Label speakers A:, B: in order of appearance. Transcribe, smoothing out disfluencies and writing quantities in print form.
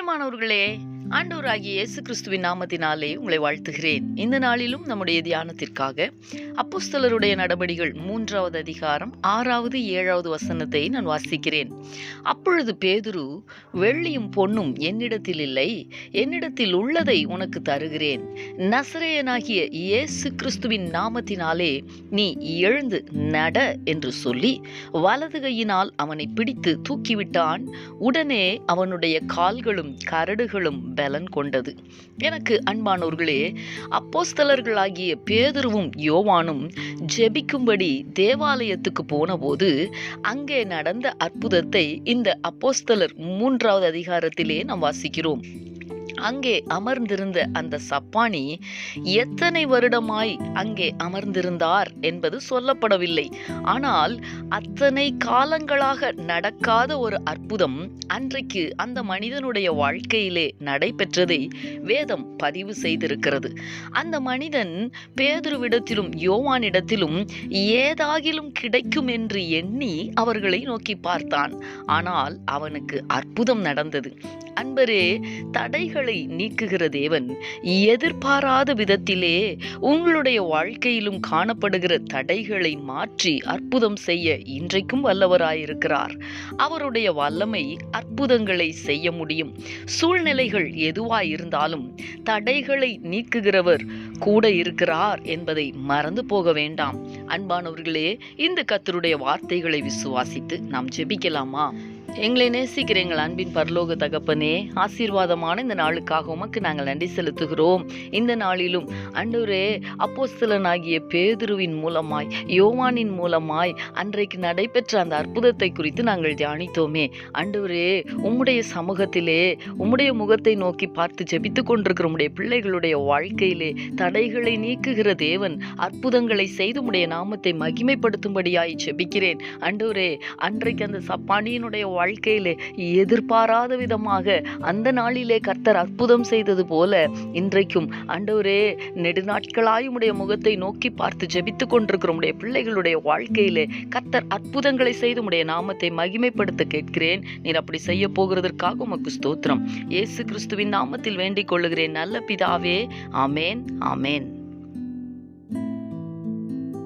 A: பிரியமானவர்களே, ஆண்டவராகிய இயேசு கிறிஸ்துவின் நாமத்தினாலே உங்களை வாழ்த்துகிறேன். இந்த நாளிலும் நம்முடைய தியானத்திற்காக அப்போஸ்தலருடைய நடபடிகள் 3வது அதிகாரம் 6வது 7வது வசனத்தை நான் வாசிக்கிறேன். அப்பொழுது பேதுரு, வெள்ளியும் பொன்னும் என்னிடத்தில் இல்லை, என்னிடத்தில் உள்ளதை உனக்கு தருகிறேன். நசரேயனாகிய இயேசு கிறிஸ்துவின் நாமத்தினாலே நீ எழுந்து நட என்று சொல்லி வலது கையினால் அவனை பிடித்து தூக்கிவிட்டான். உடனே அவனுடைய கால்களும் கரடுகளும் பலன் கொண்டது. எனக்கு அன்பானோர்களே, அப்போஸ்தலர்களாகிய பேதுருவும் யோவானும் ஜெபிக்கும்படி தேவாலயத்துக்கு போனபோது அங்கே நடந்த அற்புதத்தை இந்த அப்போஸ்தலர் 3வது அதிகாரத்திலே நாம் வாசிக்கிறோம். அங்கே அமர்ந்திருந்த அந்த சப்பானி எத்தனை வருடமாய் அங்கே அமர்ந்திருந்தார் என்பது சொல்லப்படவில்லை. ஆனால் அத்தனை காலங்களாக நடக்காத ஒரு அற்புதம் அன்றைக்கு அந்த மனிதனுடைய வாழ்க்கையிலே நடைபெற்றதை வேதம் பதிவு செய்திருக்கிறது. அந்த மனிதன் பேதுருவிடத்திலும் யோவானிடத்திலும் ஏதாகிலும் கிடைக்கும் என்று எண்ணி அவர்களை நோக்கி பார்த்தான். ஆனால் அவனுக்கு அற்புதம் நடந்தது. அன்பரே, தடைகளை நீக்குகிற தேவன் எதிர்பாராத விதத்திலே உங்களுடைய வாழ்க்கையிலும் காணப்படுகிற தடைகளை மாற்றி அற்புதம் செய்ய இன்றைக்கும் வல்லவராயிருக்கிறார். அவருடைய வல்லமை அற்புதங்களை செய்ய முடியும். சூழ்நிலைகள் எதுவாயிருந்தாலும் தடைகளை நீக்குகிறவர் கூட இருக்கிறார் என்பதை மறந்து போக வேண்டாம். அன்பானவர்களே, இந்த கர்த்தருடைய வார்த்தைகளை விசுவாசித்து நாம் ஜெபிக்கலாமா? எங்களை நேசிக்கிற எங்கள் அன்பின் பரலோக தகப்பனே, ஆசீர்வாதமான இந்த நாளுக்காக உமக்கு நாங்கள் நன்றி செலுத்துகிறோம். இந்த நாளிலும் ஆண்டவரே, அப்போஸ்தலனாகிய பேதுருவின் மூலமாய் யோவானின் மூலமாய் அன்றைக்கு நடைபெற்ற அந்த அற்புதத்தை குறித்து நாங்கள் தியானித்தோமே. ஆண்டவரே, உம்முடைய சமூகத்திலே உம்முடைய முகத்தை நோக்கி பார்த்து ஜெபித்து கொண்டிருக்கிற உம்முடைய பிள்ளைகளுடைய வாழ்க்கையிலே தடைகளை நீக்குகிற தேவன் அற்புதங்களை செய்து உம்முடைய நாமத்தை மகிமைப்படுத்தும்படியாய் ஜெபிக்கிறேன். ஆண்டவரே, அன்றைக்கு அந்த சப்பானியினுடைய வாழ்க்கையிலே எதிர்பாராத விதமாக அந்த நாளிலே கர்த்தர் அற்புதம் செய்தது போல இன்றைக்கும் ஆண்டவரே, நெடுநாட்களாய் உம்முடைய முகத்தை நோக்கி பார்த்து ஜெபித்து கொண்டிருக்கிற உம்முடைய பிள்ளைகளுடைய வாழ்க்கையிலே கர்த்தர் அற்புதங்களை செய்து உம்முடைய நாமத்தை மகிமைப்படுத்த கேட்கிறேன். நீர் அப்படி செய்ய போகிறதற்காக உமக்கு ஸ்தோத்திரம். இயேசு கிறிஸ்துவின் நாமத்தில் வேண்டிக் கொள்ளுகிறேன் நல்ல பிதாவே. ஆமேன், ஆமேன்.